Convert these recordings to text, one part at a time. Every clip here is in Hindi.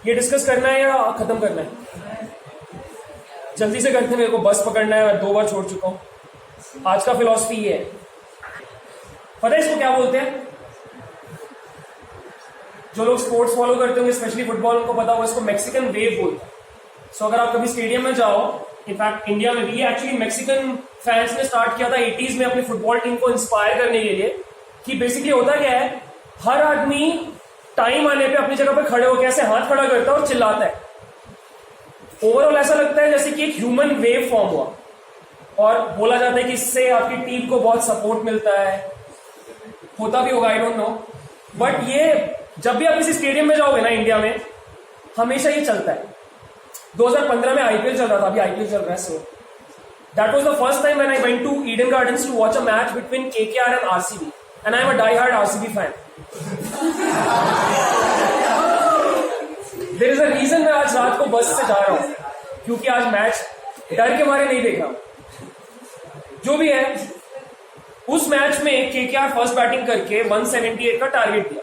ये डिस्कस करना है या खत्म करना है? जल्दी से करते हैं, मेरे को बस पकड़ना है, मैं 2 बार छोड़ चुका हूं। आज का फिलॉसफी ये है, पता है इसको क्या बोलते हैं? जो लोग स्पोर्ट्स फॉलो करते होंगे स्पेशली फुटबॉल, उनको पता होगा इसको मैक्सिकन वेव बोलते हैं। सो अगर आप कभी स्टेडियम में जाओ, इनफैक्ट इंडिया में भी, एक्चुअली मैक्सिकन फैंस ने स्टार्ट किया था 80s में अपनी फुटबॉल टीम को इंस्पायर करने के लिए, कि बेसिकली होता क्या है, हर आदमी टाइम आने पे अपनी जगह पे खड़े होकर ऐसे हाथ खड़ा करता है और चिल्लाता है। ओवरऑल ऐसा लगता है जैसे कि एक ह्यूमन वेव फॉर्म हुआ, और बोला जाता है कि इससे आपकी टीम को बहुत सपोर्ट मिलता है। होता भी होगा, आई डोंट नो, बट ये जब भी आप किसी स्टेडियम में जाओगे ना इंडिया में, हमेशा ये चलता है। 2015 में आईपीएल चल रहा था, अभी आईपीएल चल रहा है, so that was the first time when I went to Eden Gardens to watch a match between KKR and RCB, and I am a die hard RCB fan. There is a reason मैं आज रात को बस से जा रहा हूं, क्योंकि आज मैच डर के मारे नहीं देख रहा। जो भी है, उस मैच में केकेआर फर्स्ट बैटिंग करके 178 का टारगेट दिया।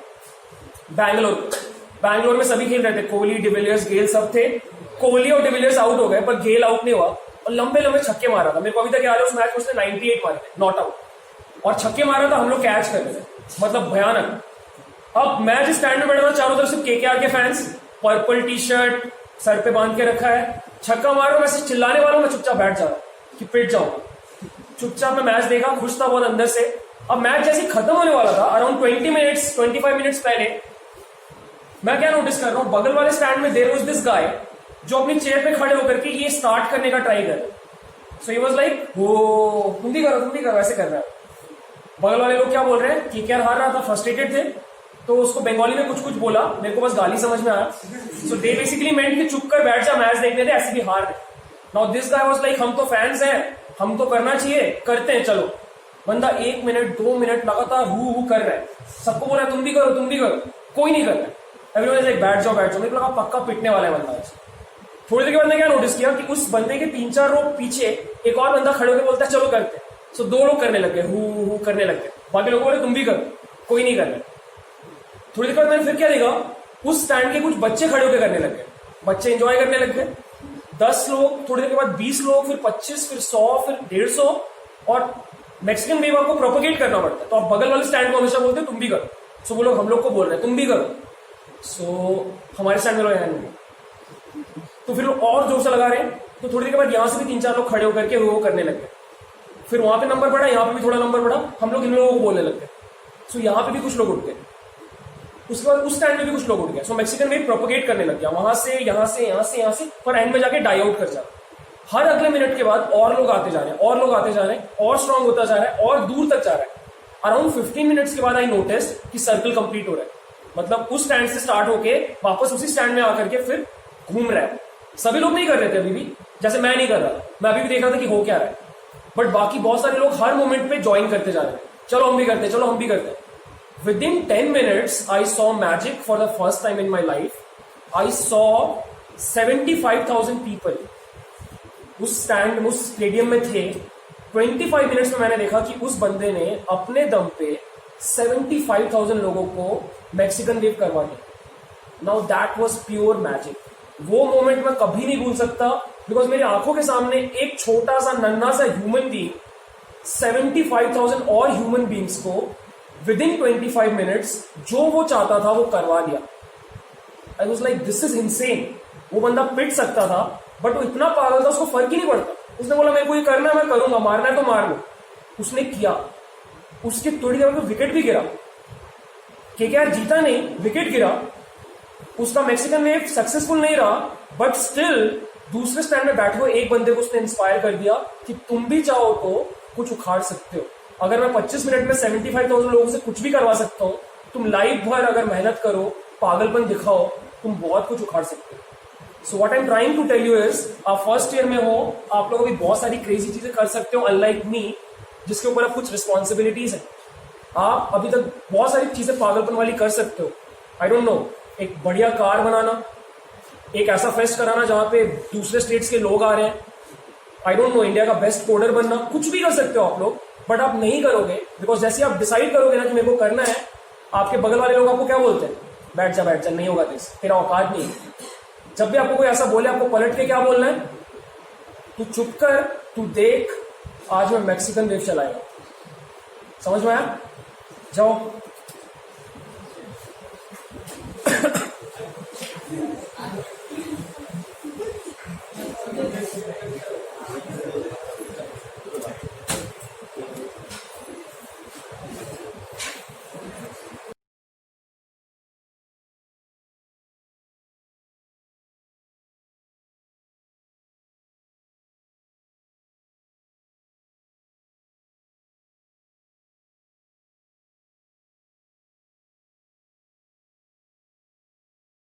बैंगलोर में सभी खेल रहे थे, कोहली, डिविलियर्स, गेल सब थे। कोहली और डिविलियर्स आउट हो गए, पर गेल आउट नहीं हुआ और लंबे लंबे छक्के मारा था। मेरे को अभी तक याद है उस मैच में उसने 98 मारे, नॉट आउट, और छक्के मारा था, हम लोग कैच कर रहे थे, मतलब भयानक। अब मैच स्टैंड में बैठा था, चारों तरफ से केकेआर के fans, purple T shirt sir पे बांध के रखा है, छक्का मार रहा हूं, मैं चिल्लाने वाला हूं, मैं चुपचाप बैठ जा रहा हूं कि पिट जाऊंगा। चुपचाप मैं मैच देखा, खुश था बहुत अंदर से। अब मैच जैसे खत्म होने वाला था, अराउंड 25 मिनट्स पहले, मैं क्या नोटिस कर रहा हूं, बगल वाले स्टैंड में देयर वाज दिस गाय जो अपनी चेयर पे खड़े होकर के ये स्टार्ट करने का ट्राई कर। सो ही वाज लाइक, हो तुम भी करो, ऐसे कर रहा है। बगल वाले लोग क्या बोल रहे हैं, केकेआर हार रहा था, फ्रस्ट्रेटेड थे, तो उसको बंगाली में कुछ बोला, मेरे को बस गाली समझ में आया। सो दे बेसिकली मेंट कि चुप कर बैठ जा, मैच देखने दे, ऐसे भी हार रहे। Now this guy was like, हम तो फैंस हैं, हम तो करना चाहिए, करते हैं, चलो। बंदा 1 मिनट 2 मिनट लगातार हु कर रहा है, सबको बोल रहा है तुम भी करो, कोई नहीं कर रहा है। एवरीवन लाइक बैठ जाओ। मेरे को लगा पक्का पिटने वाला है बंदा। थोड़ी देर के बाद मैं क्या नोटिस किया कि उस बंदे के 3-4 रो पीछे एक और बंदा खड़े होकर बोलता है चलो करते हैं। सो 2 लोग करने लग गए, हु करने लग गए, बाकी लोग बोले तुम भी करो, कोई नहीं कर रहा। थोड़ी देर बाद मैंने फिर क्या देखा, उस स्टैंड के कुछ बच्चे खड़े होकर करने लग गए, बच्चे एंजॉय करने लग गए। 10 लोग, थोड़ी देर के बाद 20 लोग, फिर 25, फिर 100, फिर 150, और मैक्सिकन वेव आपको प्रोपोगेट करना पड़ता है। तो आप बगल वाले स्टैंड को हमेशा बोलते हैं तुम भी करो। सो वो लोग हम लोग को बोल रहे हैं तुम भी करो। सो हमारे स्टैंड में लोग हैं, तो फिर लोग और जोर से लगा रहे हैं। तो थोड़ी देर के बाद यहां से भी 3-4 लोग खड़े होकर के वो करने लग गए। फिर वहां पे नंबर बढ़ा, यहाँ पे भी थोड़ा नंबर बढ़ा, हम लोग इन लोगों को बोलने लग गए। सो यहाँ पे भी कुछ लोग उठ गए, उसके बाद उस स्टैंड में भी कुछ लोग उठ गए। सो मैक्सिकन वेव प्रोपोगेट करने लग गया, वहां से यहाँ से, पर एंड में जाके डाई आउट कर जा। हर अगले मिनट के बाद और लोग आते जा रहे हैं, और स्ट्रांग होता जा रहा है, और दूर तक जा रहा है। अराउंड 15 मिनट्स के बाद आई नोटिस कि सर्कल कंप्लीट हो रहा है, मतलब उस स्टैंड से स्टार्ट होके वापस उसी स्टैंड में आकर के फिर घूम रहा है। सभी लोग नहीं कर रहे थे अभी भी, जैसे मैं नहीं कर रहा, मैं अभी भी देख रहा था कि हो क्या रहा है, बट बाकी बहुत सारे लोग हर मोमेंट पे ज्वाइन करते जा रहे हैं, चलो हम भी करते हैं। Within 10 minutes, I saw magic for the first time in my life. I saw 75,000 people. उस स्टेडियम में थे। 25 मिनट्स में मैंने देखा कि उस बंदे ने अपने दम पे 75,000 लोगों को मैक्सिकन वेव करवा दिया। Now that was pure magic. वो मोमेंट मैं कभी नहीं भूल सकता, बिकॉज मेरी आंखों के सामने एक छोटा सा नन्हा सा ह्यूमन बीइंग 75,000 और ह्यूमन बीइंग्स को विदिन 25 मिनट्स जो वो चाहता था वो करवा दिया। I was like this is insane. वो बंदा पिट सकता था, बट वो इतना पागल था, उसको फर्क ही नहीं पड़ता। उसने बोला मेरे को ये करना है, मैं करूंगा, मारना है तो मार लो। उसने किया। उसके थोड़ी देर में विकेट भी गिरा, केकेआर जीता नहीं, विकेट गिरा। उसका मैक्सिकन वेव सक्सेसफुल नहीं रहा, बट स्टिल दूसरे स्टैंड में बैठे हुए एक बंदे को उसने इंस्पायर कर दिया कि तुम भी चाहो तो कुछ उखाड़ सकते हो। अगर मैं 25 मिनट में 75,000 लोगों से कुछ भी करवा सकता हूं, तुम लाइफ भर अगर मेहनत करो, पागलपन दिखाओ, तुम बहुत कुछ उखाड़ सकते हो। So what I am trying to tell you is, आप फर्स्ट ईयर में हो, आप लोग अभी बहुत सारी क्रेजी चीजें कर सकते हो, अनलाइक मी जिसके ऊपर आप कुछ रिस्पॉन्सिबिलिटीज है। आप अभी तक बहुत सारी चीजें पागलपन वाली कर सकते हो। आई डोंट नो, एक बढ़िया कार बनाना, एक ऐसा फेस्ट कराना जहां पे दूसरे स्टेट्स के लोग आ रहे हैं, आई डोंट नो, इंडिया का बेस्ट कोडर बनना, कुछ भी कर सकते हो आप लोग, बट आप नहीं करोगे। बिकॉज जैसे आप डिसाइड करोगे ना कि मेरे को करना है, आपके बगल वाले लोग आपको क्या बोलते हैं, बैठ जा, नहीं होगा, तेरा औकात नहीं है। जब भी आपको कोई ऐसा बोले, आपको पलट के क्या बोलना है? तू चुप कर, तू देख, आज मैं मैक्सिकन वेव चलाएगा। समझ में आया? जाओ।